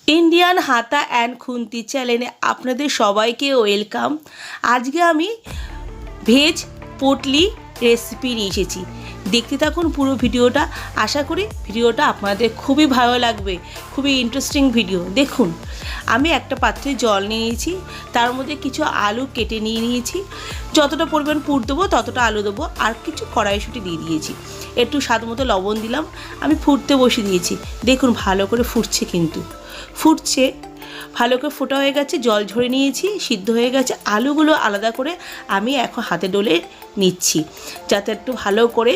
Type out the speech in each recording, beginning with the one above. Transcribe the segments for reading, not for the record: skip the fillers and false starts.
Indian হাতা and খুন্তি চ্যানেলে আপনাদের সবাইকে ওয়েলকাম। আজকে আমি ভেজ পটলি রেসিপি নিয়ে এসেছি। দেখতে থাকুন পুরো ভিডিওটা। আশা করি ভিডিওটা আপনাদের খুবই ভালো লাগবে, খুবই ইন্টারেস্টিং ভিডিও। দেখুন, আমি একটা পাত্রে জল নিয়ে নিয়েছি, তার মধ্যে কিছু আলু কেটে নিয়ে নিয়েছি, যতটা পরিমাণ পুর দেবো ততটা আলু দেবো, আর কিছু কড়াইশুঁটি দিয়ে দিয়েছি, একটু স্বাদ মতো লবণ দিলাম। আমি ফুটতে বসিয়ে দিয়েছি। দেখুন ভালো করে ফুটছে, কিন্তু ফুটছে ভালো করে ফোটা হয়ে গেছে, জল ঝরে নিয়েছি, সিদ্ধ হয়ে গেছে। আলুগুলো আলাদা করে আমি এখন হাতে ডলে নিচ্ছি, যাতে একটু ভালো করে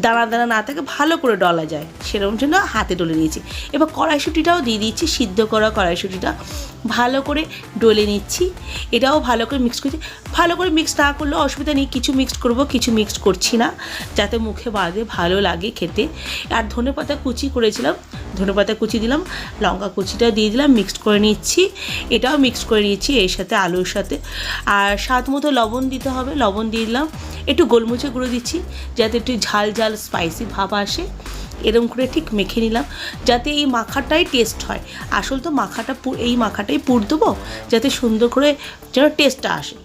দানা দানা না থাকে, ভালো করে ডলা যায়, সেরকম জন্য হাতে ডলে নিয়েছি। এবার কড়াইশুঁটিটাও দিয়ে দিচ্ছি, সিদ্ধ করা কড়াইশুঁটিটা ভালো করে ডলে নিচ্ছি। এটাও ভালো করে মিক্স করছি। ভালো করে মিক্স না করলেও অসুবিধা নেই, কিছু মিক্সড করব, কিছু মিক্সড করছি না, যাতে মুখে বাঁধে ভালো লাগে খেতে। আর ধনেপাতা কুচি করেছিলাম, ধনেপাতা কুচি দিলাম, লঙ্কা কুচিটা দিয়ে দিলাম, মিক্সড করে নিচ্ছি। এটাও মিক্সড করে নিচ্ছি এর সাথে, আলুর সাথে। আর স্বাদ মতো লবণ দিতে হবে, লবণ দিয়ে দিলাম। একটু গোলমরিচের গুঁড়ো দিচ্ছি, যাতে একটু ঝাল ঝাল স্পাইসি ভাব আসে। এরকম করে ঠিক মেখে নিলাম, যাতে এই মাখাটাই টেস্ট হয়। আসল তো এই মাখাটাই পুর দেবো, যাতে সুন্দর করে যেন টেস্টটা আসে।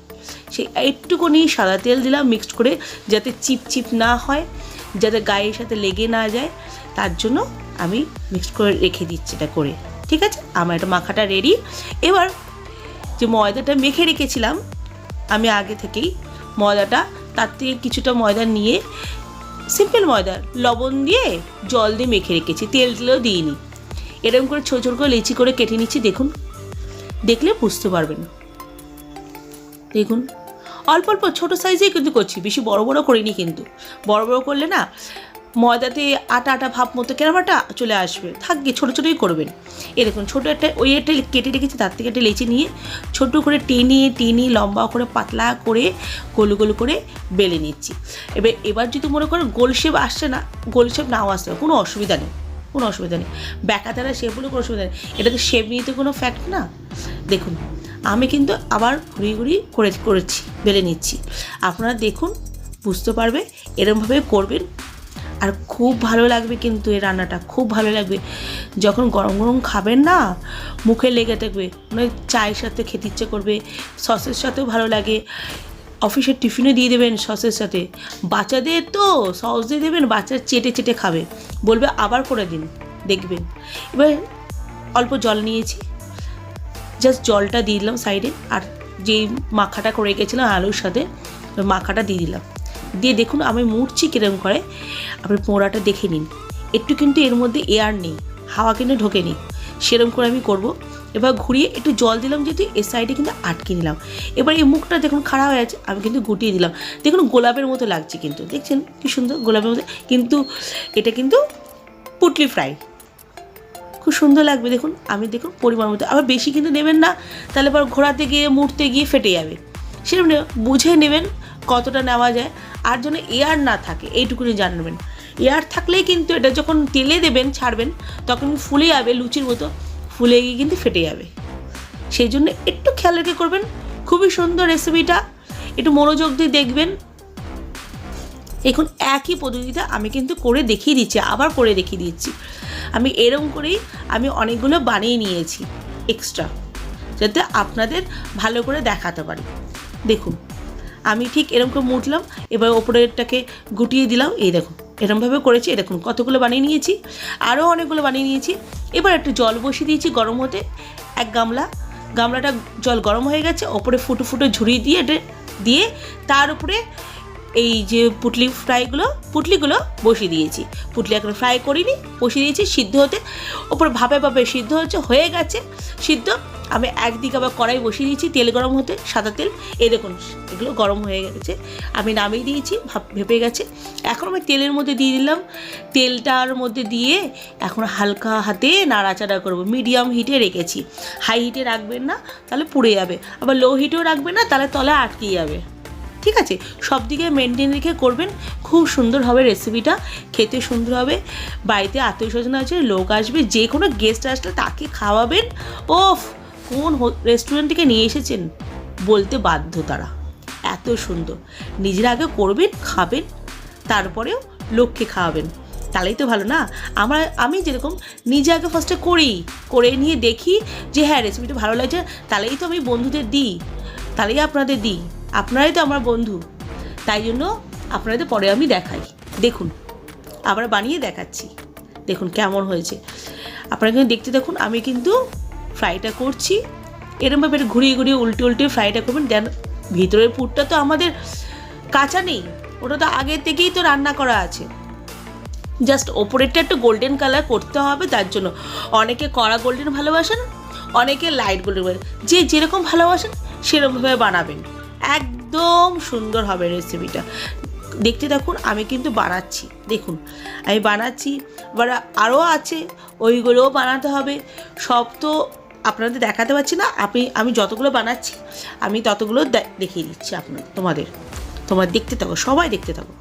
সেই একটুখানি সাদা তেল দিলাম মিক্সড করে, যাতে চিপচিপ না হয়, যাতে গায়ের সাথে লেগে না যায়, তার জন্য আমি মিক্সড করে রেখে দিচ্ছি এটা করে। ঠিক আছে, আমার এটা মাখাটা রেডি। এবার যে ময়দাটা মেখে রেখেছিলাম আমি আগে থেকেই, ময়দাটা তার থেকে কিছুটা ময়দা নিয়ে, সিম্পল ময়দা, লবণ দিয়ে জল দিয়ে মেখে রেখেছি, তেল দিলেও দিইনি। এরকম করে ছোটো ছোটো করে লেচি করে কেটে নিচ্ছি। দেখুন, দেখলে বুঝতে পারবেন। দেখুন, অল্প অল্প ছোটো সাইজেই কিন্তু করছি, বেশি বড় বড় করিনি। কিন্তু বড় বড় করলে না ময়দাতে আটা আটা ভাব মতো কেরামাটা চলে আসবে, থাকবে, ছোটো ছোটোই করবেন। এরকম ছোটো একটা একটা কেটে রেখেছি, তার থেকে একটা লেচি নিয়ে ছোটো করে টেনে লম্বা করে পাতলা করে গোল গোল করে বেলে নিচ্ছি। এবার যদি মনে করেন গোল শেপ আসছে না, গোল শেপ নাও আসতে কোনো অসুবিধা নেই, কোনো অসুবিধা নেই। ব্যাকাতারা শেপ হলে কোনো অসুবিধা নেই, এটাতে শেপ নিতে কোনো ফ্যাক্ট না। দেখুন, আমি কিন্তু আবার ঘুরিয়ে ঘুরিয়ে করেছি, বেলে নিচ্ছি। আপনারা দেখুন, বুঝতে পারবে, এরকমভাবে করবেন। আর খুব ভালো লাগবে কিন্তু এই রান্নাটা, খুব ভালো লাগবে। যখন গরম গরম খাবেন না, মুখে লেগে থাকবে, মানে চায়ের সাথে খেতে ইচ্ছে করবে, সসের সাথেও ভালো লাগে। অফিসের টিফিনে দিয়ে দেবেন সসের সাথে, বাচ্চাদের তো সস দিয়ে দেবেন, বাচ্চারা চেটে চেটে খাবে, বলবে আবার করে দিন, দেখবেন। এবার অল্প জল নিয়েছি, জাস্ট জলটা দিয়ে দিলাম সাইডে, আর যেই মাখাটা করে রেখেছিলাম আলুর সাথে, মাখাটা দিয়ে দিলাম। দিয়ে দেখুন আমি মুড়ছি কীরকম করে, আপনি পোড়াটা দেখে নিন। একটু কিন্তু এর মধ্যে এয়ার নেই, হাওয়া কিন্তু ঢোকেনি, সেরকম করে আমি করব। এবার ঘুরিয়ে একটু জল দিলাম, যেহেতু এর সাইডে কিন্তু আটকে নিলাম। এবার এই মুখটা দেখুন খারাপ হয়ে আছে, আমি কিন্তু গুটিয়ে দিলাম। দেখুন গোলাপের মতো লাগছে, কিন্তু দেখছেন কি সুন্দর গোলাপের মতো, কিন্তু এটা কিন্তু পুটলি ফ্রাই, খুব সুন্দর লাগবে। দেখুন, আমি দেখুন পরিমাণ মতো, আবার বেশি কিন্তু নেবেন না, তাহলে আবার ঘোরাতে গিয়ে মুড়তে গিয়ে ফেটে যাবে। সেরকম বুঝে নেবেন কতটা নেওয়া যায়, আর যেন এয়ার না থাকে এইটুকুনি জানবেন। এয়ার থাকলেই কিন্তু এটা যখন তেলে দেবেন, ছাড়বেন, তখন ফুলে যাবে, লুচির মতো ফুলে গিয়ে কিন্তু ফেটে যাবে। সেই জন্য একটু খেয়াল রেখে করবেন। খুবই সুন্দর রেসিপিটা, একটু মনোযোগ দিয়ে দেখবেন। এখন একই পদ্ধতিতে আমি কিন্তু করে দেখিয়ে দিচ্ছি, আবার করে দেখিয়ে দিচ্ছি। আমি এরকম করেই আমি অনেকগুলো বানিয়ে নিয়েছি এক্সট্রা, যাতে আপনাদের ভালো করে দেখাতে পারি। দেখুন, আমি ঠিক এরকম করে মুটলাম, এবার ওপরেরটাকে গুটিয়ে দিলাম। এই দেখুন, এরকমভাবে করেছি। দেখুন কতগুলো বানিয়ে নিয়েছি, আরও অনেকগুলো বানিয়ে নিয়েছি। এবার একটু জল বসিয়ে দিয়েছি গরম হতে, এক গামলাটা জল গরম হয়ে গেছে, ওপরে ফুটো ফুটো ঝুড়িয়ে দিয়ে তার উপরে এই যে পুটলিগুলো বসিয়ে দিয়েছি। পুটলি এখন ফ্রাই করিনি, বসিয়ে দিয়েছি সিদ্ধ হতে, ওপরে ভাপে সিদ্ধ হয়ে গেছে সিদ্ধ। আমি একদিকে আবার কড়াই বসিয়ে দিয়েছি, তেল গরম হতে, সাদা তেল। এই দেখুন, এগুলো গরম হয়ে গেছে, আমি নামিয়ে দিয়েছি, ভেপে গেছে। এখন আমি তেলের মধ্যে দিয়ে দিলাম, তেলটার মধ্যে দিয়ে এখন হালকা হাতে নাড়াচাড়া করবো। মিডিয়াম হিটে রেখেছি, হাই হিটে রাখবেন না, তাহলে পুড়ে যাবে, আবার লো হিটেও রাখবেন না, তাহলে তলে আটকে যাবে। ঠিক আছে, সব দিকে মেনটেন রেখে করবেন, খুব সুন্দর হবে রেসিপিটা, খেতে সুন্দর হবে। বাড়িতে আত্মীয় স্বজন আছে, লোক আসবে, যে কোনো গেস্ট আসলে তাকে খাওয়াবেন। ওফ, কোন রেস্টুরেন্ট থেকে নিয়ে এসেছেন বলতে বাধ্য তারা, এত সুন্দর। নিজেরা আগে করবেন, খাবেন, তারপরেও লোককে খাওয়াবেন। তাহলেই তো ভালো না। আমি যেরকম নিজে আগে ফার্স্টে করে নিয়ে দেখি যে হ্যাঁ রেসিপিটা ভালো লাগছে, তাহলেই তো আমি বন্ধুদের দিই, তাহলেই আপনাদের দিই, আপনারাই তো আমার বন্ধু। তাই জন্য আপনাদের পরে আমি দেখাই। দেখুন আবার বানিয়ে দেখাচ্ছি, দেখুন কেমন হয়েছে। আপনারা কিন্তু দেখতে দেখুন, আমি কিন্তু ফ্রাইটা করছি এরমভাবে ঘুরিয়ে উল্টে ফ্রাইটা করবেন। দেন ভিতরের পুরটা তো আমাদের কাঁচা নেই, ওটা তো আগের থেকেই তো রান্না করা আছে, জাস্ট ওপরেরটা একটু গোল্ডেন কালার করতে হবে। তার জন্য অনেকে কড়া গোল্ডেন ভালোবাসেন, অনেকে লাইট গোল্ডেন, যে যেরকম ভালোবাসেন সেরকমভাবে বানাবেন, একদম সুন্দর হবে রেসিপিটা। দেখতে দেখুন আমি কিন্তু বানাচ্ছি, দেখুন আমি বানাচ্ছি, এবার আরও আছে ওইগুলোও বানাতে হবে। সব তো আপনাদের দেখাতে পারছি না, আমি যতগুলো বানাচ্ছি আমি ততগুলো দেখিয়ে দিচ্ছি তোমরা দেখতে থাকো, সবাই দেখতে থাকো।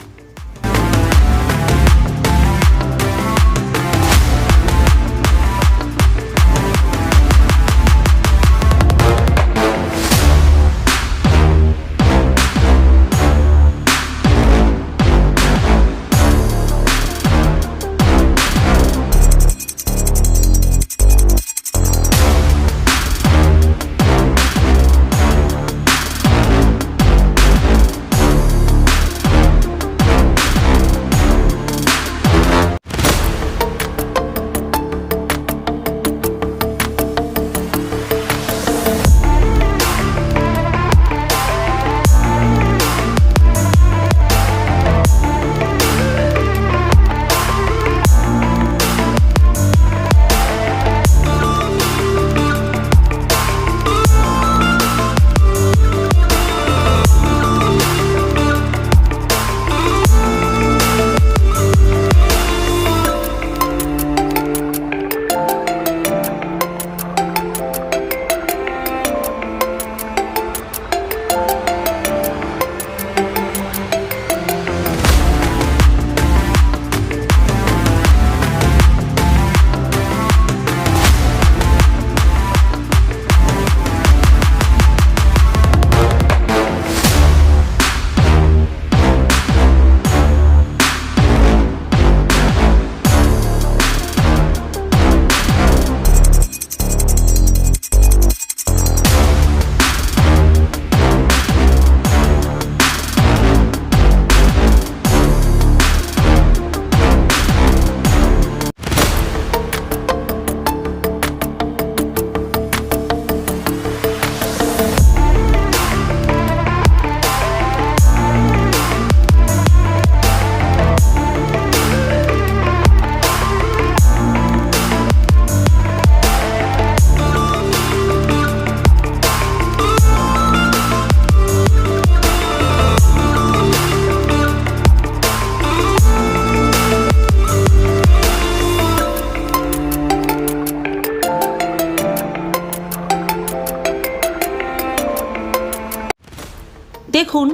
দেখুন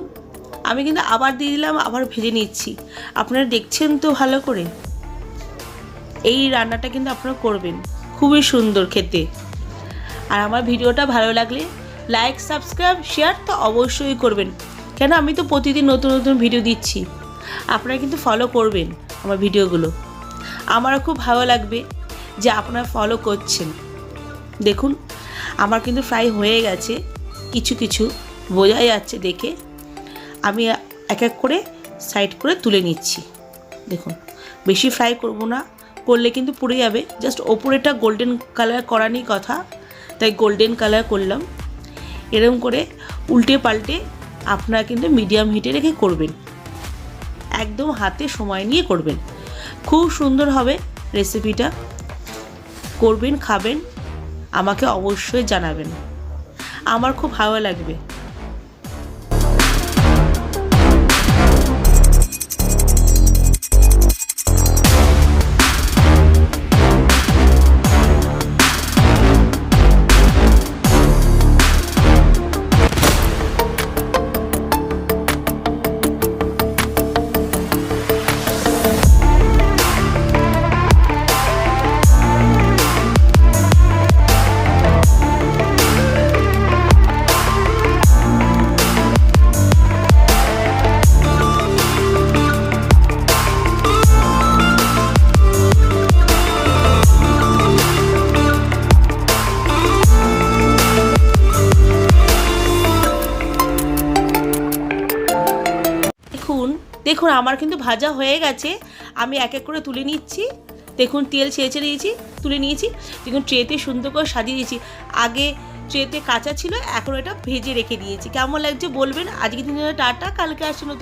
আমি কিন্তু আবার দিয়ে দিলাম, আবার ভেজে নিচ্ছি। আপনারা দেখছেন তো ভালো করে, এই রান্নাটা কিন্তু আপনারা করবেন, খুবই সুন্দর খেতে। আর আমার ভিডিওটা ভালো লাগলে লাইক সাবস্ক্রাইব শেয়ার তো অবশ্যই করবেন, কেন আমি তো প্রতিদিন নতুন নতুন ভিডিও দিচ্ছি, আপনারা কিন্তু ফলো করবেন আমার ভিডিওগুলো। আমারও খুব ভালো লাগবে যে আপনারা ফলো করছেন। দেখুন আমার কিন্তু ফ্রাই হয়ে গেছে, কিছু কিছু বোঝাই যাচ্ছে দেখে। আমি এক এক করে সাইড করে তুলে নিচ্ছি। দেখুন বেশি ফ্রাই করব না, করলে কিন্তু পুড়ে যাবে। জাস্ট ওপরেটা গোল্ডেন কালার করারই কথা, তাই গোল্ডেন কালার করলাম। এরকম করে উল্টে পাল্টে আপনারা কিন্তু মিডিয়াম হিটে রেখে করবেন, একদম হাতে সময় নিয়ে করবেন, খুব সুন্দর হবে রেসিপিটা। করবেন, খাবেন, আমাকে অবশ্যই জানাবেন, আমার খুব ভালো লাগবে। দেখুন আমার কিন্তু ভাজা হয়ে গেছে, আমি এক এক করে তুলে নিচ্ছি। দেখুন তেল ছেঁচে নিয়েছি, তুলে নিয়েছি। দেখুন ট্রেতে সুন্দর করে সাজিয়ে দিয়েছি। আগে ট্রেতে কাঁচা ছিল, এখন এটা ভেজে রেখে দিয়েছি। কেমন লাগছে বলবেন। আজকে দিনের টাটা, কালকে আসছে নতুন